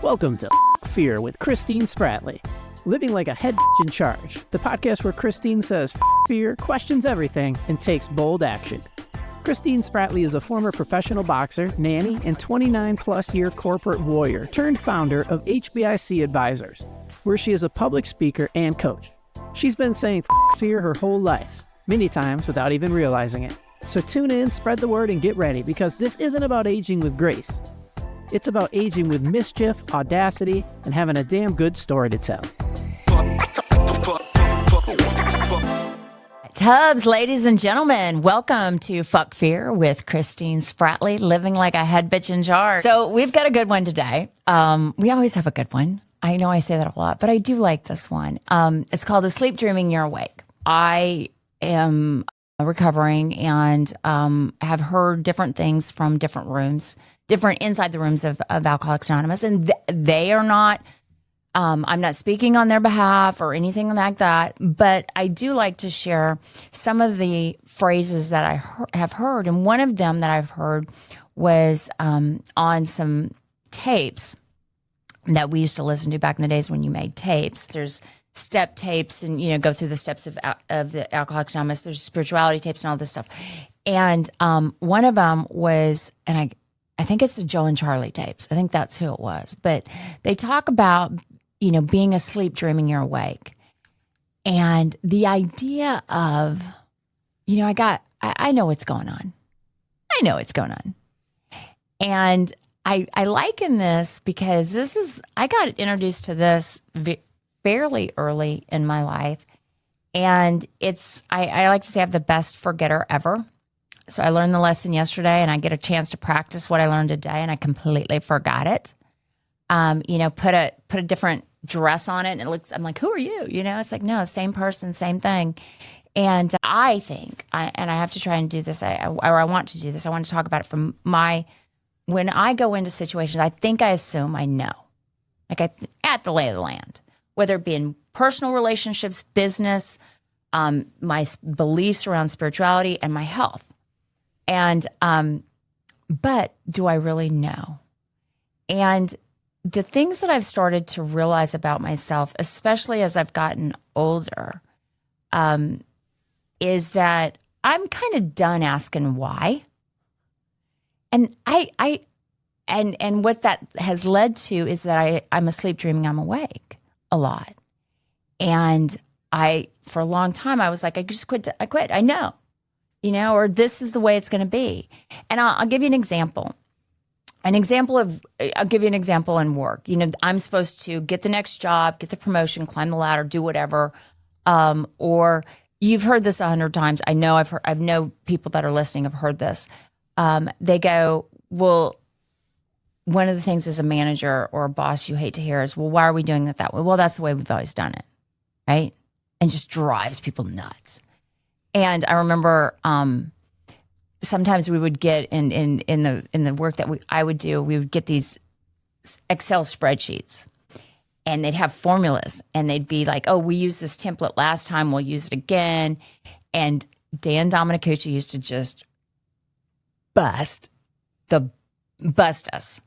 Welcome to Fuck Fear with Christine Spratley. Living like a head in charge, the podcast where Christine says Fuck fear, questions everything, and takes bold action. Christine Spratley is a former professional boxer, nanny, and 29-plus year corporate warrior turned founder of HBIC Advisors, where she is a public speaker and coach. She's been saying Fuck fear her whole life, many times without even realizing it. So tune in, spread the word, and get ready, because this isn't about aging with grace. It's about aging with mischief, audacity, and having a damn good story to tell. Tubs, ladies and gentlemen, welcome to Fuck Fear with Christine Spratley, living like a head bitch in charge. So we've got a good one today. We always have a good one. I know I say that a lot, but I do like this one. It's called Asleep Dreaming You're Awake. I am recovering and have heard different things from different rooms, different inside the rooms of Alcoholics Anonymous, and they are not, I'm not speaking on their behalf or anything like that, but I do like to share some of the phrases that I have heard, and one of them that I've heard was on some tapes that we used to listen to back in the days when you made tapes. There's step tapes and, go through the steps of the Alcoholics Anonymous. There's spirituality tapes and all this stuff. And one of them was, and I think it's the Joe and Charlie tapes. I think that's who it was. But they talk about, being asleep, dreaming you're awake. And the idea of, I know what's going on. I know what's going on. And I liken this because I got introduced to this fairly early in my life. And I like to say I have the best forgetter ever. So I learned the lesson yesterday and I get a chance to practice what I learned today and I completely forgot it. Put a different dress on it and I'm like, who are you? It's like, no, same person, same thing. And I think, I have to try and do this, I want to do this. I want to talk about it from when I go into situations, I think I assume I know, at the lay of the land, whether it be in personal relationships, business, my beliefs around spirituality and my health. And, but do I really know? And the things that I've started to realize about myself, especially as I've gotten older, is that I'm kind of done asking why. And and what that has led to is that I'm asleep dreaming I'm awake a lot. And for a long time, I was like, I quit. I know. Or this is the way it's going to be. And I'll give you an example. I'll give you an example in work. I'm supposed to get the next job, get the promotion, climb the ladder, do whatever. Or you've heard this 100 times. I know I've known people that are listening have heard this. They go, well, one of the things as a manager or a boss you hate to hear is, well, why are we doing it that way? Well, that's the way we've always done it. Right. And just drives people nuts. And I remember sometimes we would get in the work that I would do, we would get these Excel spreadsheets, and they'd have formulas, and they'd be like, "Oh, we used this template last time, we'll use it again." And Dan Dominicucci used to just bust us,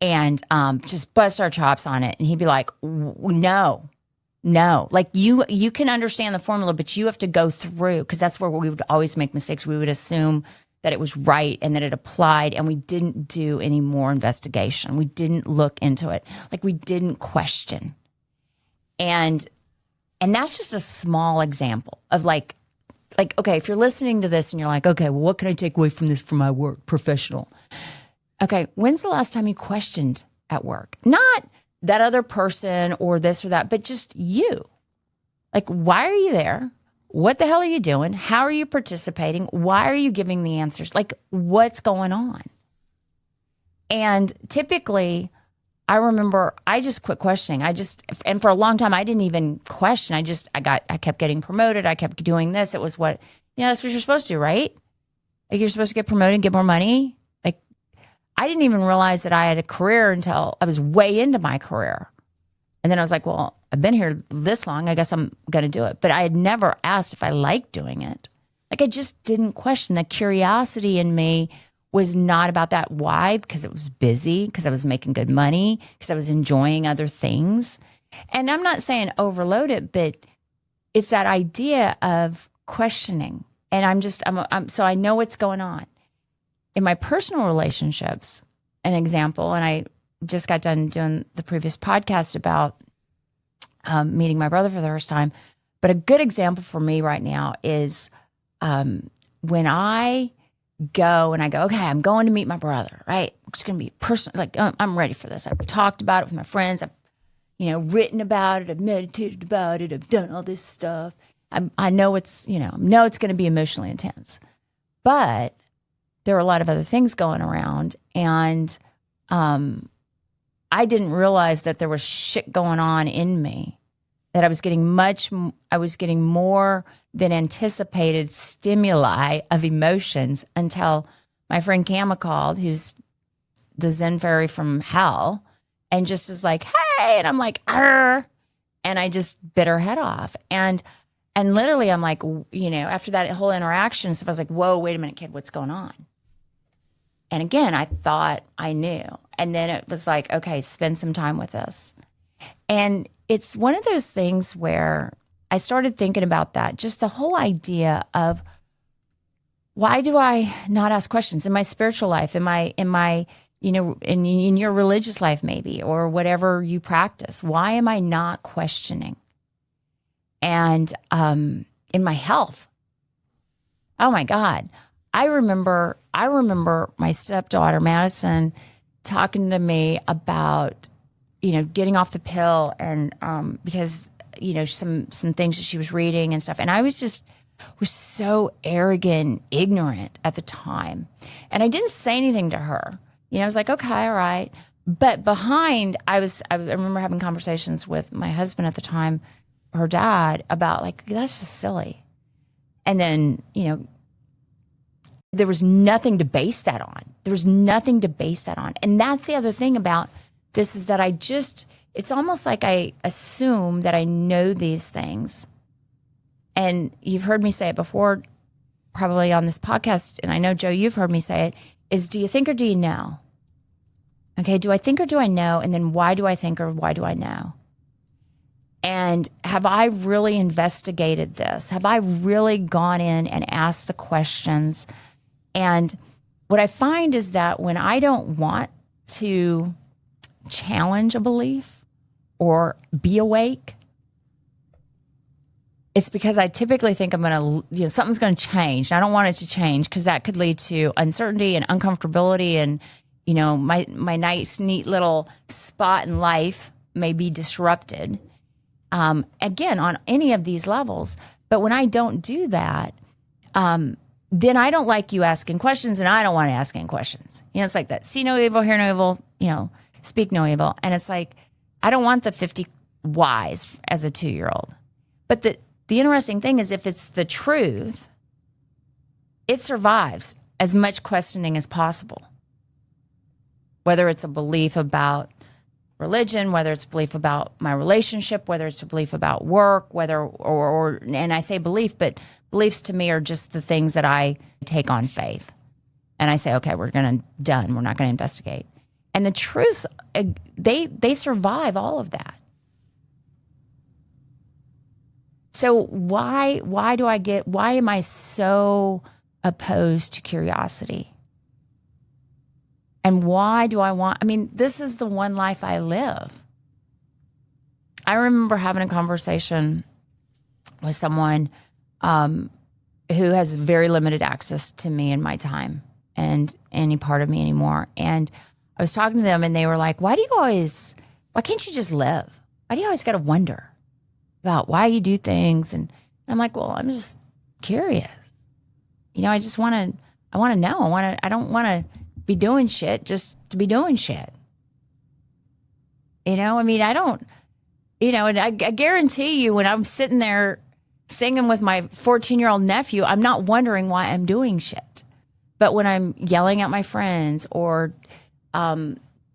and just bust our chops on it, and he'd be like, No, like you can understand the formula, but you have to go through, because that's where we would always make mistakes. We would assume that it was right and that it applied, and we didn't do any more investigation. We didn't look into it. Like, we didn't question. And that's just a small example of like, okay, if you're listening to this and you're like, okay, well, what can I take away from this for my work, professional? Okay, when's the last time you questioned at work? Not that other person or this or that, but just you. Like, why are you there? What the hell are you doing? How are you participating? Why are you giving the answers? Like, what's going on? And typically, I remember I just quit questioning. And for a long time, I didn't even question. I kept getting promoted. I kept doing this. It was that's what you're supposed to do, right? Like, you're supposed to get promoted and get more money. I didn't even realize that I had a career until I was way into my career. And then I was like, well, I've been here this long. I guess I'm going to do it. But I had never asked if I liked doing it. Like, I just didn't question. The curiosity in me was not about that. Why? Because it was busy, because I was making good money, because I was enjoying other things. And I'm not saying overload it, but it's that idea of questioning. And so I know what's going on. In my personal relationships, an example, and I just got done doing the previous podcast about meeting my brother for the first time. But a good example for me right now is when I go, okay, I'm going to meet my brother, right? It's going to be personal. Like, I'm ready for this. I've talked about it with my friends. I've, written about it. I've meditated about it. I've done all this stuff. I know it's going to be emotionally intense, but there are a lot of other things going around. And I didn't realize that there was shit going on in me, that I was getting more than anticipated stimuli of emotions until my friend Kama called, who's the Zen fairy from hell, and just is like, hey, and I'm like, arr, and I just bit her head off. And literally I'm like, after that whole interaction, so I was like, whoa, wait a minute, kid, what's going on? And again, I thought I knew. And then it was like, okay, spend some time with this. And it's one of those things where I started thinking about that, just the whole idea of, why do I not ask questions in my spiritual life, in my in your religious life maybe, or whatever you practice? Why am I not questioning? And in my health, oh my God, I remember my stepdaughter Madison talking to me about getting off the pill, and because some things that she was reading and stuff, and I was so arrogant, ignorant at the time, and I didn't say anything to her. I was like, okay, all right, but behind, I remember having conversations with my husband at the time, her dad, about like, that's just silly, and then there was nothing to base that on. And that's the other thing about this, is that it's almost like I assume that I know these things. And you've heard me say it before, probably on this podcast, and I know, Joe, you've heard me say it, is, do you think or do you know? Okay, do I think or do I know? And then why do I think or why do I know? And have I really investigated this? Have I really gone in and asked the questions? And what I find is that when I don't want to challenge a belief or be awake, it's because I typically think I'm going to, something's going to change. And I don't want it to change, because that could lead to uncertainty and uncomfortability. And, my nice, neat little spot in life may be disrupted. Again, on any of these levels. But when I don't do that, then I don't like you asking questions, and I don't want to ask any questions. It's like that. See no evil, hear no evil, speak no evil. And it's like, I don't want the 50 whys as a 2-year-old. But the interesting thing is, if it's the truth, it survives as much questioning as possible. Whether it's a belief about religion, whether it's a belief about my relationship, whether it's a belief about work, and I say belief, but beliefs to me are just the things that I take on faith. And I say, okay, we're not going to investigate. And the truths, they survive all of that. So why am I so opposed to curiosity? And why do I want, this is the one life I live. I remember having a conversation with someone who has very limited access to me and my time and any part of me anymore. And I was talking to them, and they were like, why can't you just live? Why do you always got to wonder about why you do things? And I'm like, well, I'm just curious. I want to know. I don't want to be doing shit just to be doing shit. I don't, and I guarantee you, when I'm sitting there singing with my 14-year-old nephew, I'm not wondering why I'm doing shit. But when I'm yelling at my friends, or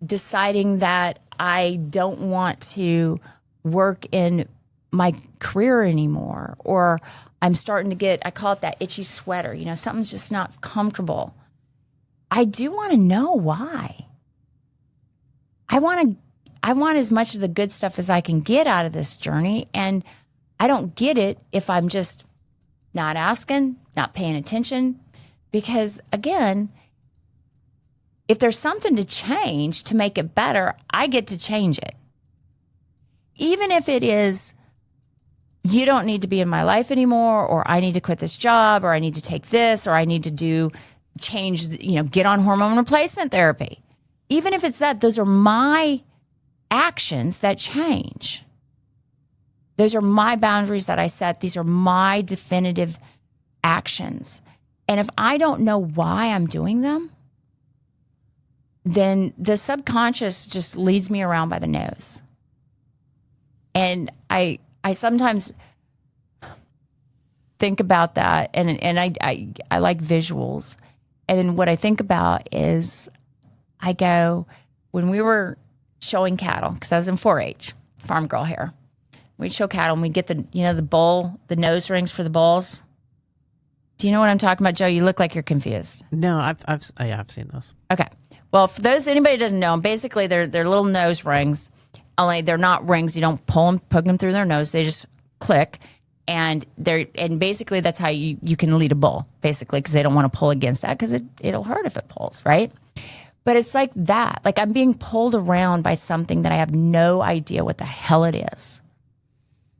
deciding that I don't want to work in my career anymore, or I'm starting to get, I call it that itchy sweater, something's just not comfortable. I do want to know why. I want as much of the good stuff as I can get out of this journey. And I don't get it if I'm just not asking, not paying attention. Because again, if there's something to change to make it better, I get to change it. Even if it is, you don't need to be in my life anymore, or I need to quit this job, or I need to take this, or I need to get on hormone replacement therapy. Even if it's that, those are my actions that change. Those are my boundaries that I set. These are my definitive actions. And if I don't know why I'm doing them, then the subconscious just leads me around by the nose. And I sometimes think about that, and I like visuals. And then what I think about is, I go, when we were showing cattle, because I was in 4-H, farm girl here, we'd show cattle and we'd get the bull, the nose rings for the bulls. Do you know what I'm talking about, Joe? You look like you're confused. No, I've seen those. Okay. Well, for anybody who doesn't know, basically they're little nose rings, only they're not rings. You don't poke them through their nose. They just click. And basically that's how you can lead a bull, basically, because they don't want to pull against that because it'll hurt if it pulls, right? But it's like that. Like I'm being pulled around by something that I have no idea what the hell it is.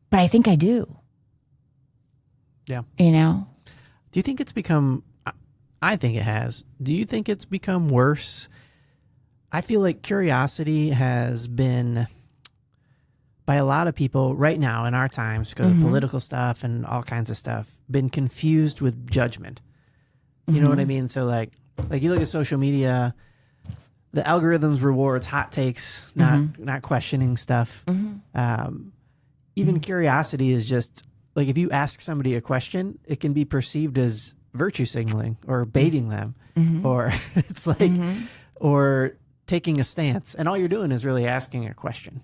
But I think I do. Yeah. You know? Do you think it's become, I think it has. Do you think it's become worse? I feel like curiosity has been, by a lot of people right now in our times, because of political stuff and all kinds of stuff, been confused with judgment. You know what I mean? So like you look at social media, the algorithms rewards hot takes, not questioning stuff. Even curiosity is just like, if you ask somebody a question, it can be perceived as virtue signaling or baiting them, or it's like, or taking a stance. And all you're doing is really asking a question.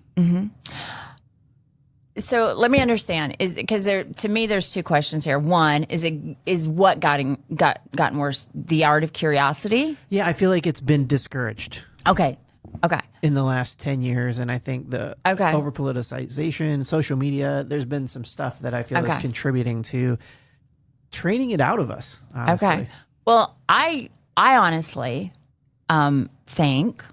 So let me understand, to me there's two questions here. One is what gotten worse, the art of curiosity? Yeah, I feel like it's been discouraged. Okay. In the last 10 years, and I think the over politicization, social media, there's been some stuff that I feel is contributing to training it out of us, honestly. Okay. Well, I honestly think,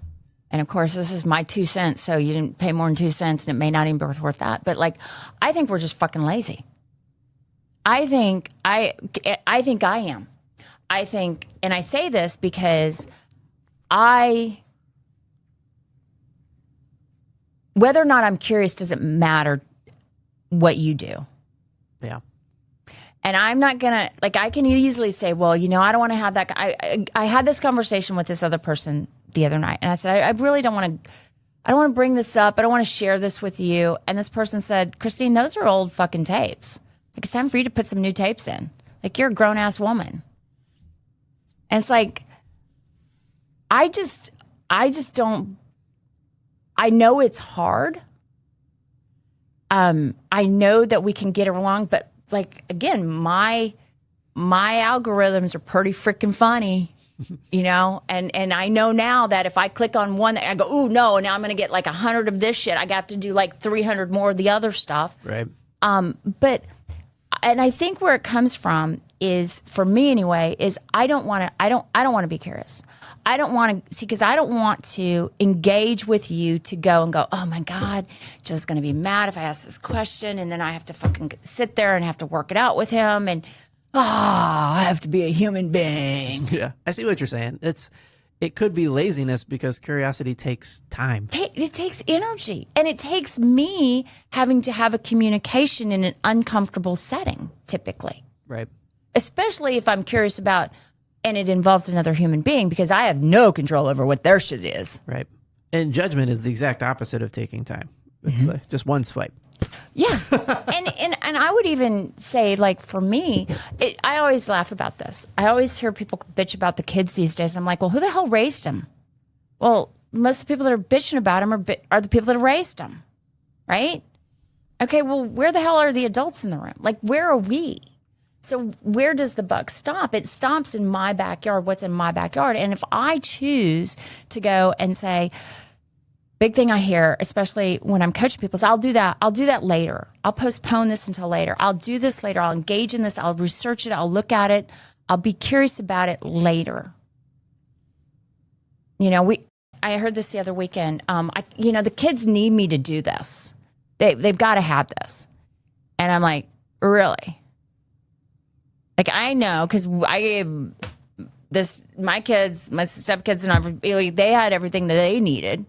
and of course this is my 2 cents, so you didn't pay more than 2 cents, and it may not even be worth that, but like, I think we're just fucking lazy. I think I am. I think, and I say this because whether or not I'm curious doesn't matter what you do. Yeah. And I'm not gonna, like, I can easily say, well, I don't want to have that. I had this conversation with this other person the other night, and I said, I really don't want to bring this up. I don't want to share this with you. And this person said, Christine, those are old fucking tapes. Like, it's time for you to put some new tapes in. Like, you're a grown ass woman. And it's like, I just don't, I know it's hard. I know that we can get along, but like, again, my algorithms are pretty freaking funny, and I know now that if I click on one, I go, ooh, no, now I'm going to get like 100 of this shit. I have to do like 300 more of the other stuff. Right. But I think where it comes from is, for me anyway, is I don't want to be curious. I don't want to see, because I don't want to engage with you to go, oh my God, Joe's going to be mad if I ask this question, and then I have to fucking sit there and have to work it out with him, and I have to be a human being. Yeah, I see what you're saying. It could be laziness, because curiosity takes time. It takes energy, and it takes me having to have a communication in an uncomfortable setting, typically. Right. Especially if I'm curious about, and it involves another human being, because I have no control over what their shit is. Right. And judgment is the exact opposite of taking time. It's like just one swipe. Yeah. and I would even say, like, for me, I always laugh about this. I always hear people bitch about the kids these days. I'm like, well, who the hell raised them? Well, most of the people that are bitching about them are the people that raised them. Right? Okay, well, where the hell are the adults in the room? Like, where are we? So where does the buck stop? It stops in my backyard, what's in my backyard. And if I choose to go and say, big thing I hear, especially when I'm coaching people, is I'll do that later. I'll postpone this until later. I'll do this later. I'll engage in this. I'll research it. I'll look at it. I'll be curious about it later. I heard this the other weekend. The kids need me to do this. They've got to have this. And I'm like, really? Like, I know, because I gave my kids, my stepkids, and they had everything that they needed,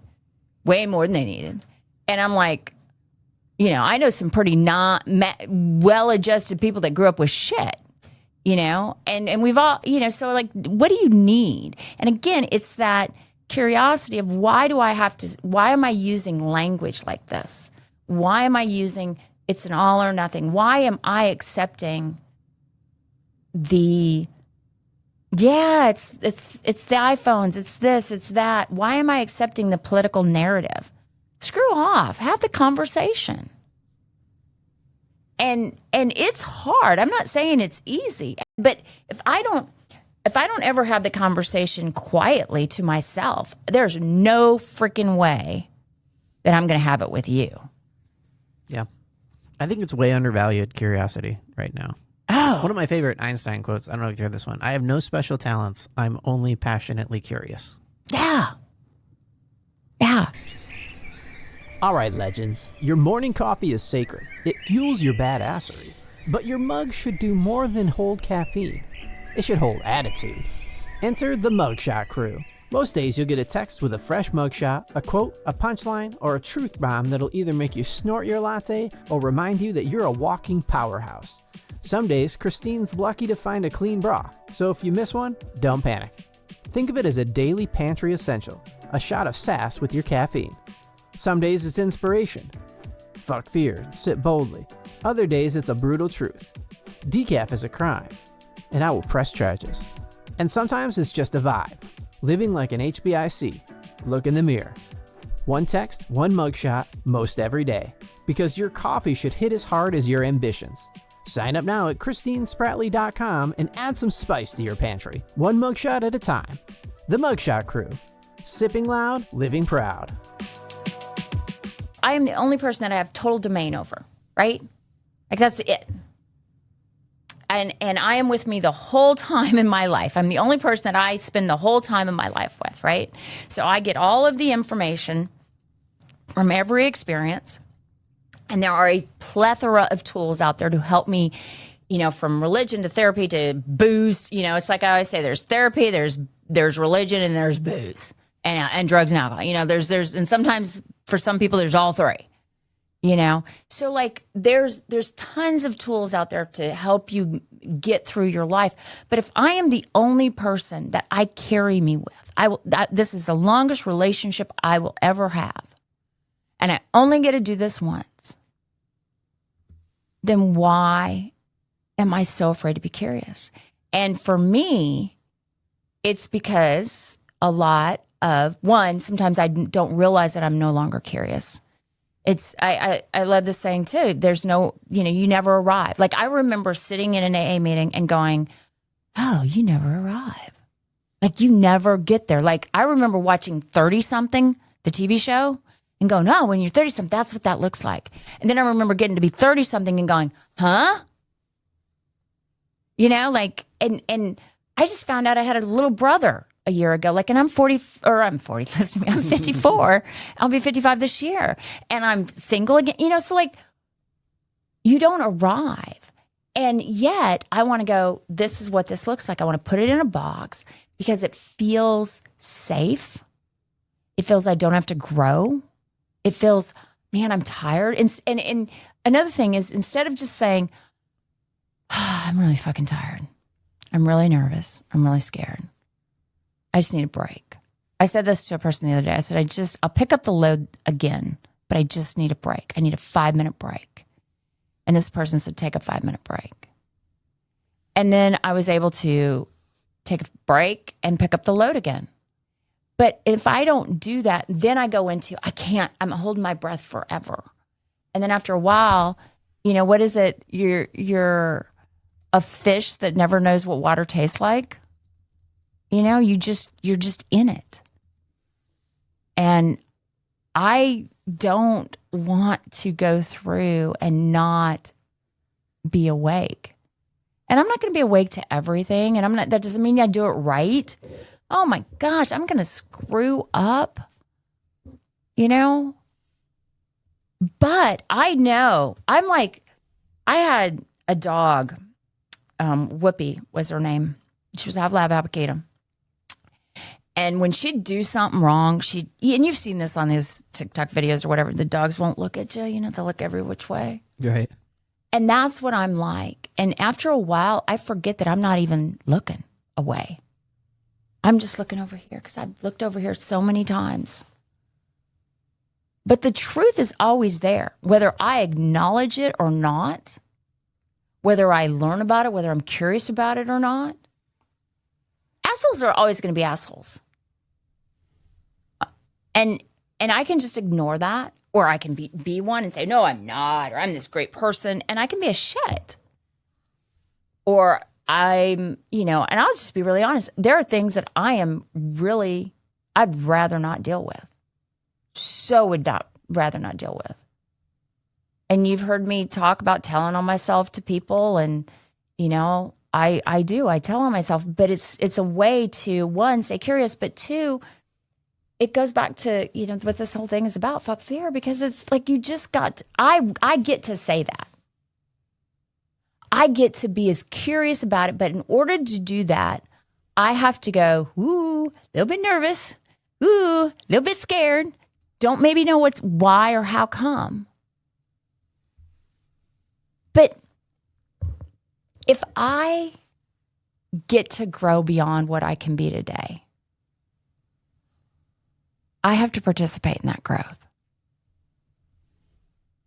way more than they needed. And I'm like, I know some pretty not well-adjusted people that grew up with shit, and we've all, so like, what do you need? And again, it's that curiosity of why am I using language like this? Why am I using it's an all or nothing? Why am I accepting it's the iPhones, it's this, it's that. Why am I accepting the political narrative? Screw off. Have the conversation. And it's hard. I'm not saying it's easy, but if I don't ever have the conversation quietly to myself, there's no freaking way that I'm going to have it with you. Yeah. I think it's way undervalued, curiosity, right now. Oh. One of my favorite Einstein quotes, I don't know if you heard this one. I have no special talents. I'm only passionately curious. Yeah. Yeah. All right, legends. Your morning coffee is sacred. It fuels your badassery. But your mug should do more than hold caffeine. It should hold attitude. Enter the Mugshot crew. Most days you'll get a text with a fresh mugshot, a quote, a punchline, or a truth bomb that'll either make you snort your latte or remind you that you're a walking powerhouse. Some days, Christine's lucky to find a clean bra, so if you miss one, don't panic. Think of it as a daily pantry essential, a shot of sass with your caffeine. Some days it's inspiration. Fuck fear, sit boldly. Other days it's a brutal truth. Decaf is a crime, and I will press charges. And sometimes it's just a vibe. Living like an HBIC. Look in the mirror. One text, one mugshot, most every day. Because your coffee should hit as hard as your ambitions. Sign up now at christinespratley.com and add some spice to your pantry. One mugshot at a time. The Mugshot Crew. Sipping loud, living proud. I am the only person that I have total domain over, right? Like, that's it. And I am with me the whole time in my life. I'm the only person that I spend the whole time in my life with, right? So I get all of the information from every experience. And there are a plethora of tools out there to help me, from religion to therapy to booze. It's like I always say, there's therapy, there's religion, and there's booze and drugs and alcohol. There's and sometimes for some people there's all three. So like there's tons of tools out there to help you get through your life. But if I am the only person that I carry me with, this is the longest relationship I will ever have. And I only get to do this once. Then why am I so afraid to be curious? And for me, it's because a lot of sometimes I don't realize that I'm no longer curious. I love this saying too. There's no, you never arrive. Like I remember sitting in an AA meeting and going, oh, you never arrive. Like you never get there. Like I remember watching 30 something, the TV show, and going, oh, when you're 30 something, that's what that looks like. And then I remember getting to be 30 something and going, huh? And I just found out I had a little brother a year ago, and I'm 40, listen to me, I'm 54. I'll be 55 this year. And I'm single again, so like you don't arrive. And yet I want to go, this is what this looks like. I want to put it in a box because it feels safe. It feels I don't have to grow. It feels, man, I'm tired. And another thing is instead of just saying, I'm really fucking tired. I'm really nervous. I'm really scared. I just need a break. I said this to a person the other day. I said, I'll pick up the load again, but I just need a break. I need a 5-minute break. And this person said, take a 5-minute break. And then I was able to take a break and pick up the load again. But if I don't do that, then I go into, I'm holding my breath forever. And then after a while, what is it? You're a fish that never knows what water tastes like. You know, you're just in it. And I don't want to go through and not be awake. And I'm not going to be awake to everything. And that doesn't mean I do it right. Oh my gosh, I'm going to screw up, you know? But I know, I had a dog, Whoopi was her name. She was a lab applicator. And when she'd do something wrong, and you've seen this on these TikTok videos or whatever, the dogs won't look at you, you know, they'll look every which way. Right. And that's what I'm like. And after a while, I forget that I'm not even looking away. I'm just looking over here because I've looked over here so many times. But the truth is always there, whether I acknowledge it or not, whether I learn about it, whether I'm curious about it or not. Assholes are always going to be assholes. And I can just ignore that, or I can be one and say, no, I'm not, or I'm this great person, and I can be a shit. Or I'm, you know, and I'll just be really honest. There are things that I'd rather not deal with. Rather not deal with. And you've heard me talk about telling on myself to people, and, you know, I tell on myself, but it's a way to, one, stay curious, but two, it goes back to, you know, what this whole thing is about, fuck fear, because it's like you just got, I get to say that. I get to be as curious about it, but in order to do that, I have to go, ooh, a little bit nervous, ooh, a little bit scared, don't maybe know why or how come. But if I get to grow beyond what I can be today, I have to participate in that growth.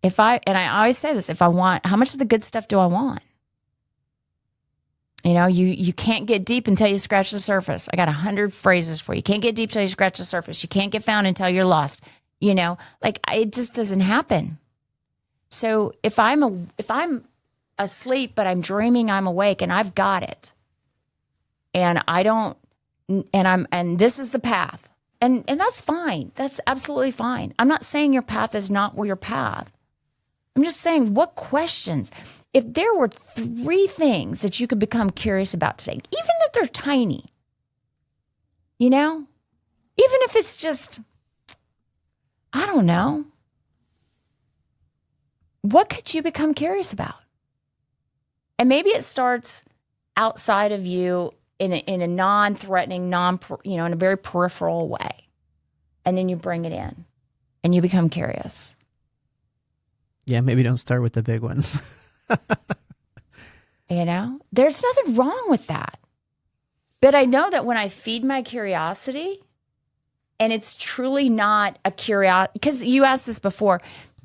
And I always say this, how much of the good stuff do I want? You know, you can't get deep until you scratch the surface. I got 100 phrases for you. You can't get deep until you scratch the surface. You can't get found until you're lost. You know, it just doesn't happen. So if I'm asleep, but I'm dreaming I'm awake and I've got it, and this is the path, and that's fine. That's absolutely fine. I'm not saying your path is not your path. I'm just saying, what questions? If there were 3 things that you could become curious about today, even if they're tiny, you know, even if it's just, I don't know, what could you become curious about? And maybe it starts outside of you in a non-threatening, in a very peripheral way. And then you bring it in and you become curious. Yeah, maybe don't start with the big ones. You know, there's nothing wrong with that. But I know that when I feed my curiosity, and it's truly not a curiosity, because you asked this before,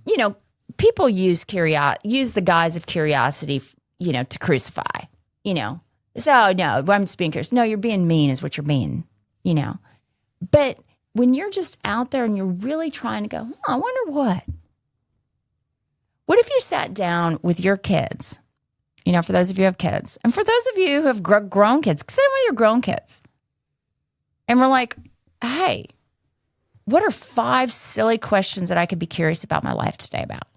you know, people use the guise of curiosity, you know, to crucify, you know. So, no, I'm just being curious. No, you're being mean is what you're being, you know. But when you're just out there and you're really trying to go, I wonder what. What if you sat down with your kids, you know, for those of you who have kids, and for those of you who have grown kids, sit with your grown kids. And we're like, hey, what are 5 silly questions that I could be curious about my life today about?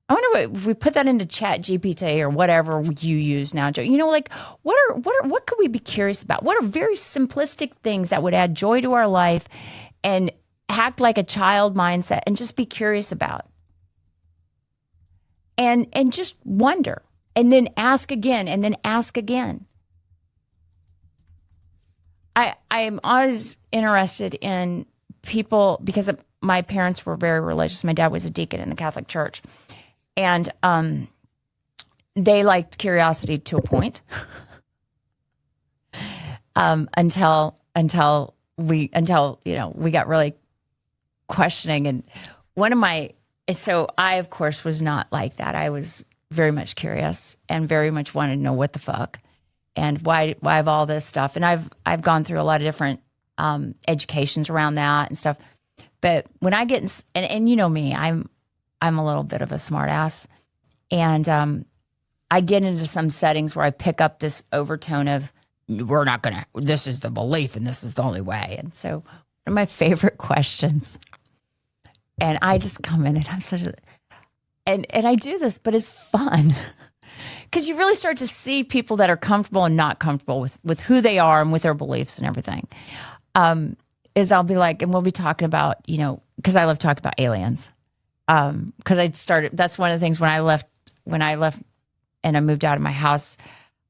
I wonder if we put that into Chat GPT or whatever you use now, Joe. You know, like what could we be curious about? What are very simplistic things that would add joy to our life and act like a child mindset and just be curious about? And just wonder, and then ask again, and then ask again. I am always interested in people, because my parents were very religious. My dad was a deacon in the Catholic Church. And they liked curiosity to a point until we got really questioning. And so I, of course, was not like that. I was very much curious and very much wanted to know what the fuck and why of all this stuff. And I've gone through a lot of different educations around that and stuff. But when I get and you know me, I'm a little bit of a smart ass. And I get into some settings where I pick up this overtone of, we're not going to, this is the belief and this is the only way. And so one of my favorite questions, and I just come in and I'm such a, and I do this, but it's fun because you really start to see people that are comfortable and not comfortable with who they are and with their beliefs and everything. Is I'll be like, and we'll be talking about, you know, because I love talking about aliens. Because that's one of the things when I left and I moved out of my house,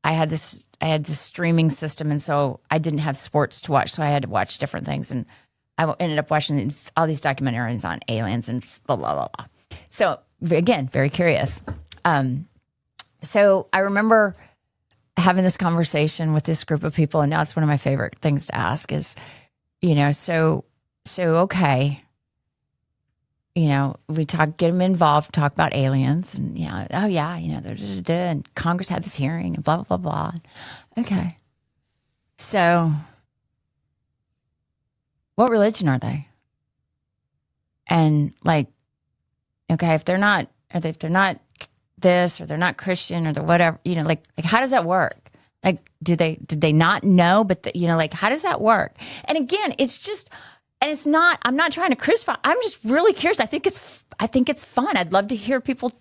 I had this streaming system, and so I didn't have sports to watch, so I had to watch different things, and I ended up watching all these documentaries on aliens and blah blah blah blah. So again, very curious. So I remember having this conversation with this group of people, and now it's one of my favorite things to ask is, you know, so okay, you know, we get them involved, talk about aliens, and you know, oh yeah, you know, and Congress had this hearing, and blah blah blah blah. Okay, so what religion are they? And like, okay, if they're not this, or they're not Christian, or they're whatever, you know, like how does that work? Like, did they not know? But you know, like, how does that work? And again, it's just. And it's not, I'm not trying to crucify. I'm just really curious. I think it's fun. I'd love to hear people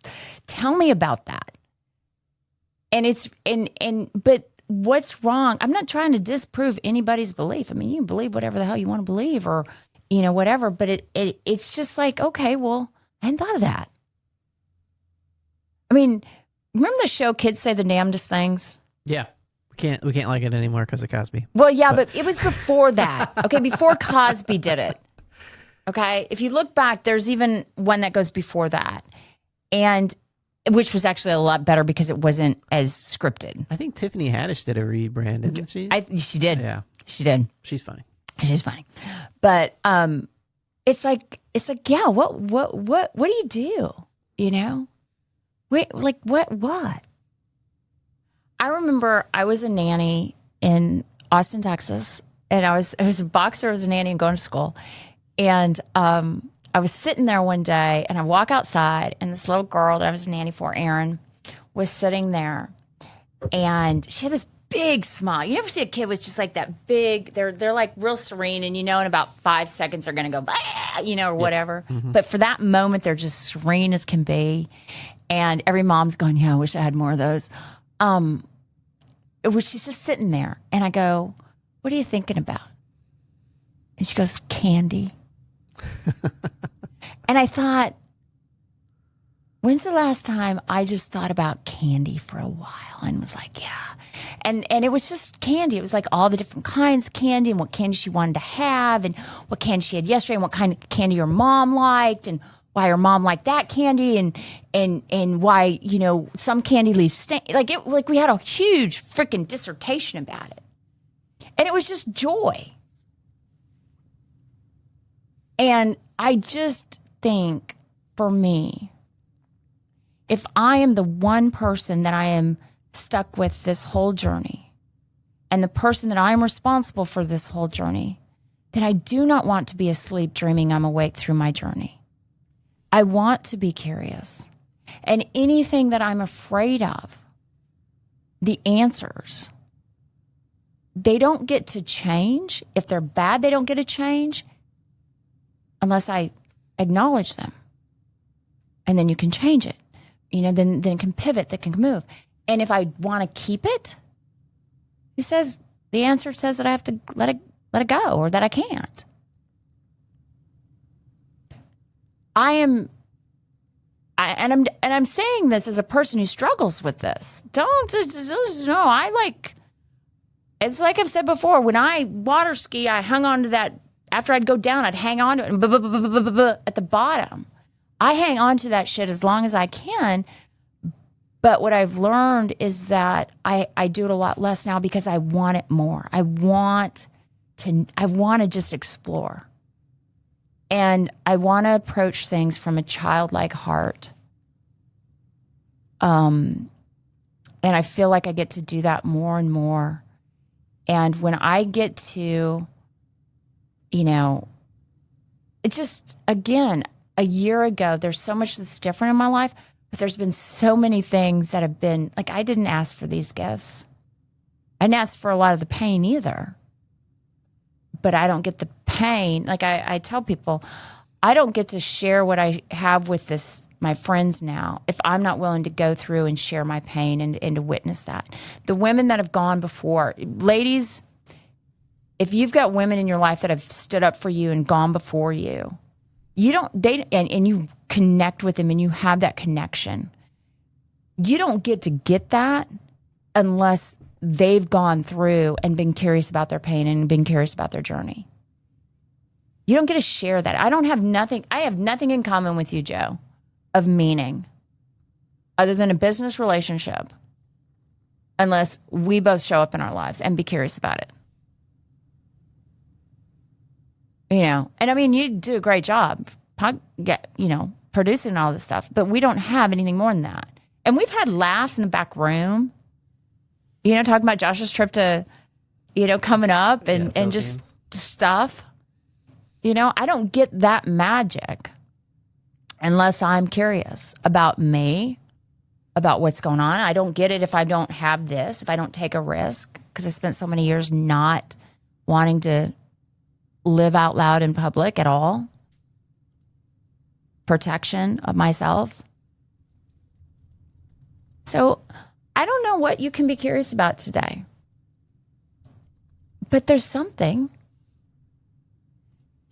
tell me about that. And but what's wrong? I'm not trying to disprove anybody's belief. I mean, you can believe whatever the hell you want to believe, or, you know, whatever. But it's just like, okay, well, I hadn't thought of that. I mean, remember the show Kids Say the Damnedest Things? Yeah. We can't like it anymore because of Cosby. Well, yeah, but it was before that. Okay, before Cosby did it. Okay, if you look back, there's even one that goes before that, and which was actually a lot better because it wasn't as scripted. I think Tiffany Haddish did a rebrand, didn't she? She did. Yeah, she did. She's funny. She's funny, but it's like yeah. What do you do? You know, wait, like what? I remember I was a nanny in Austin, Texas, and I was a boxer, I was a nanny and going to school. And I was sitting there one day, and I walk outside, and this little girl that I was a nanny for, Erin, was sitting there, and she had this big smile. You ever see a kid with just like that big, they're like real serene, and you know in about 5 seconds they're going to go, bah, you know, or whatever. Yeah. Mm-hmm. But for that moment, they're just serene as can be. And every mom's going, yeah, I wish I had more of those. She's just sitting there, and I go, what are you thinking about? And she goes, candy. And I thought, when's the last time I just thought about candy for a while and was like, yeah. And it was just candy. It was like all the different kinds of candy and what candy she wanted to have and what candy she had yesterday and what kind of candy her mom liked and why her mom liked that candy and why, you know, some candy leaves stain. Like we had a huge freaking dissertation about it. And it was just joy. And I just think for me, if I am the one person that I am stuck with this whole journey and the person that I am responsible for this whole journey, then I do not want to be asleep dreaming I'm awake through my journey. I want to be curious. And anything that I'm afraid of, the answers, they don't get to change. If they're bad, they don't get to change unless I acknowledge them. And then you can change it. You know, then it can pivot, that can move. And if I want to keep it, who says the answer says that I have to let it go or that I can't? I'm saying this as a person who struggles with this. It's like I've said before, when I water ski, I hung on to that. After I'd go down, I'd hang on to it at the bottom. I hang on to that shit as long as I can. But what I've learned is that I do it a lot less now because I want it more. I want to just explore. And I want to approach things from a childlike heart. And I feel like I get to do that more and more. And when I get to, you know, it just, again, a year ago, there's so much that's different in my life. But there's been so many things that have been, like, I didn't ask for these gifts. I didn't ask for a lot of the pain either. But I don't get the pain. Like I tell people, I don't get to share what I have with my friends now if I'm not willing to go through and share my pain and to witness that. The women that have gone before, ladies, if you've got women in your life that have stood up for you and gone before you, and you connect with them and you have that connection, you don't get that unless they've gone through and been curious about their pain and been curious about their journey. You don't get to share that. I have nothing in common with you, Joe, of meaning other than a business relationship, unless we both show up in our lives and be curious about it. And I mean, you do a great job, producing all this stuff, but we don't have anything more than that. And we've had laughs in the back room, talking about Josh's trip to, coming up and just stuff. I don't get that magic unless I'm curious about me, about what's going on. I don't get it if I don't have this, if I don't take a risk, because I spent so many years not wanting to live out loud in public at all. Protection of myself. So I don't know what you can be curious about today, but there's something.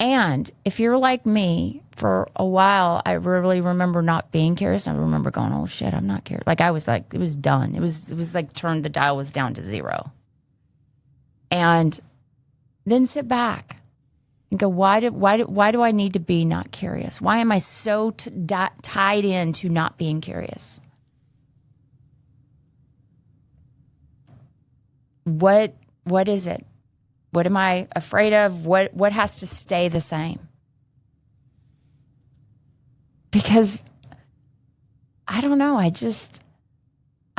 And if you're like me, for a while, I really remember not being curious. I remember going, oh shit, I'm not curious. Like I was like, it was done. It was like the dial was down to 0. And then sit back and go, why do I need to be not curious? Why am I so tied into not being curious? What is it? What am I afraid of? What has to stay the same? Because I don't know. I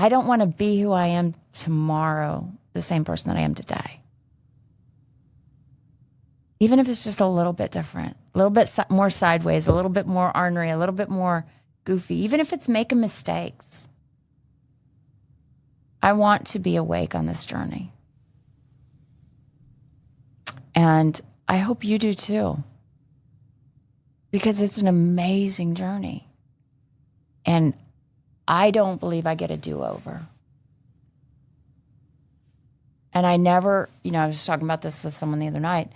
don't want to be who I am tomorrow, the same person that I am today. Even if it's just a little bit different, a little bit more sideways, a little bit more ornery, a little bit more goofy, even if it's making mistakes. I want to be awake on this journey. And I hope you do too. Because it's an amazing journey. And I don't believe I get a do-over. And I never, I was talking about this with someone the other night,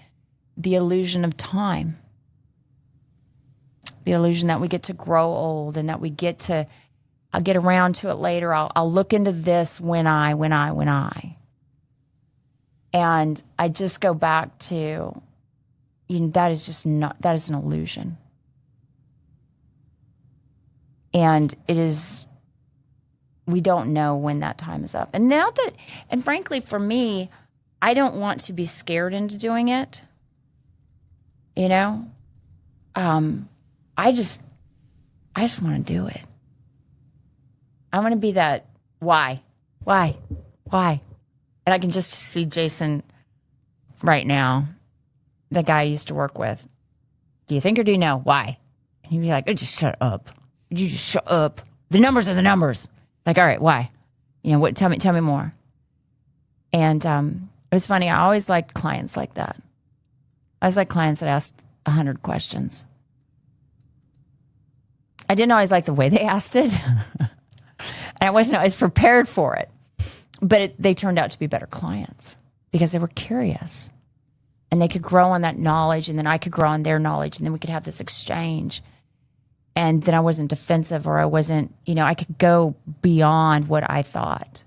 the illusion of time. The illusion that we get to grow old and that we get to, I'll get around to it later. I'll look into this when I. And I just go back to, that is an illusion. And we don't know when that time is up. And frankly, for me, I don't want to be scared into doing it. I just want to do it. I want to be that, why? And I can just see Jason right now, the guy I used to work with. Do you think or do you know? Why? And he'd be like, oh, just shut up. Would you just shut up? The numbers are the numbers. Like, all right, why? What? Tell me more. And it was funny. I always liked clients like that. I always liked clients that asked 100 questions. I didn't always like the way they asked it. And I wasn't always prepared for it. But they turned out to be better clients because they were curious. And they could grow on that knowledge, and then I could grow on their knowledge, and then we could have this exchange. And then I wasn't defensive, or I wasn't, I could go beyond what I thought.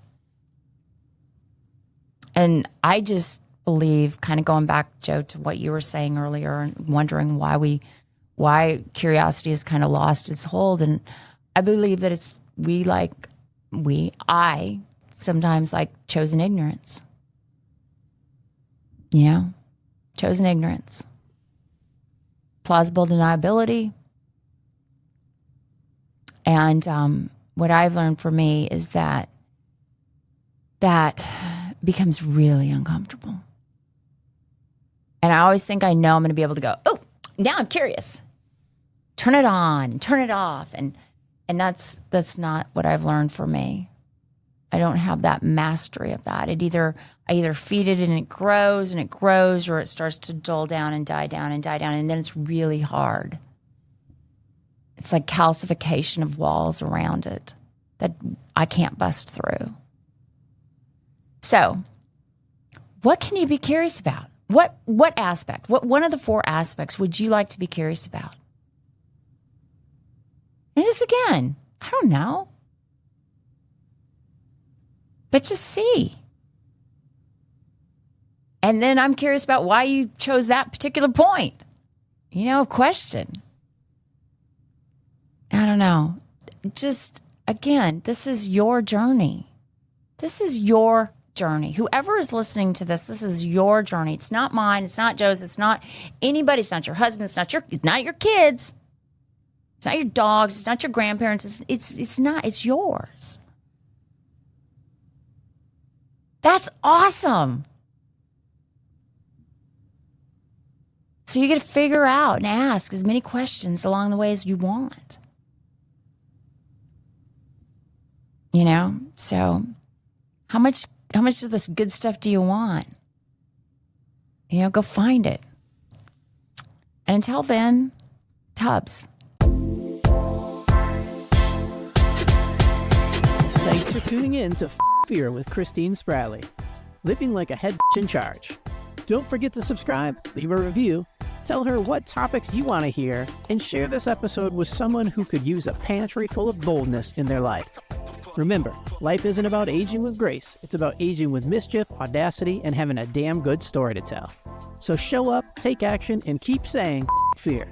And I just believe, kind of going back, Joe, to what you were saying earlier and wondering why curiosity has kind of lost its hold. And I believe that I sometimes like chosen ignorance. Chosen ignorance. Plausible deniability. And what I've learned for me is that becomes really uncomfortable. And I always think I know I'm going to be able to go, oh, now I'm curious. Turn it on, turn it off. And And that's not what I've learned for me. I don't have that mastery of that. I either feed it and it grows, or it starts to dull down and die down and die down, and then it's really hard. It's like calcification of walls around it that I can't bust through. So, what can you be curious about? What aspect? What one of the 4 aspects would you like to be curious about? And just again, I don't know. But just see. And then I'm curious about why you chose that particular point. Question. I don't know. Just, again, this is your journey. This is your journey. Whoever is listening to this, this is your journey. It's not mine. It's not Joe's. It's not anybody. It's not your husband. It's not your kids. It's not your dogs. It's not your grandparents. It's not. It's yours. That's awesome. So you get to figure out and ask as many questions along the way as you want. So how much of this good stuff do you want? Go find it. And until then, Tubbs. Thanks for tuning in to Fuck Fear with Christine Spratley. Living like a head bitch in charge. Don't forget to subscribe, leave a review, tell her what topics you want to hear, and share this episode with someone who could use a pantry full of boldness in their life. Remember, life isn't about aging with grace. It's about aging with mischief, audacity, and having a damn good story to tell. So show up, take action, and keep saying Fuck Fear.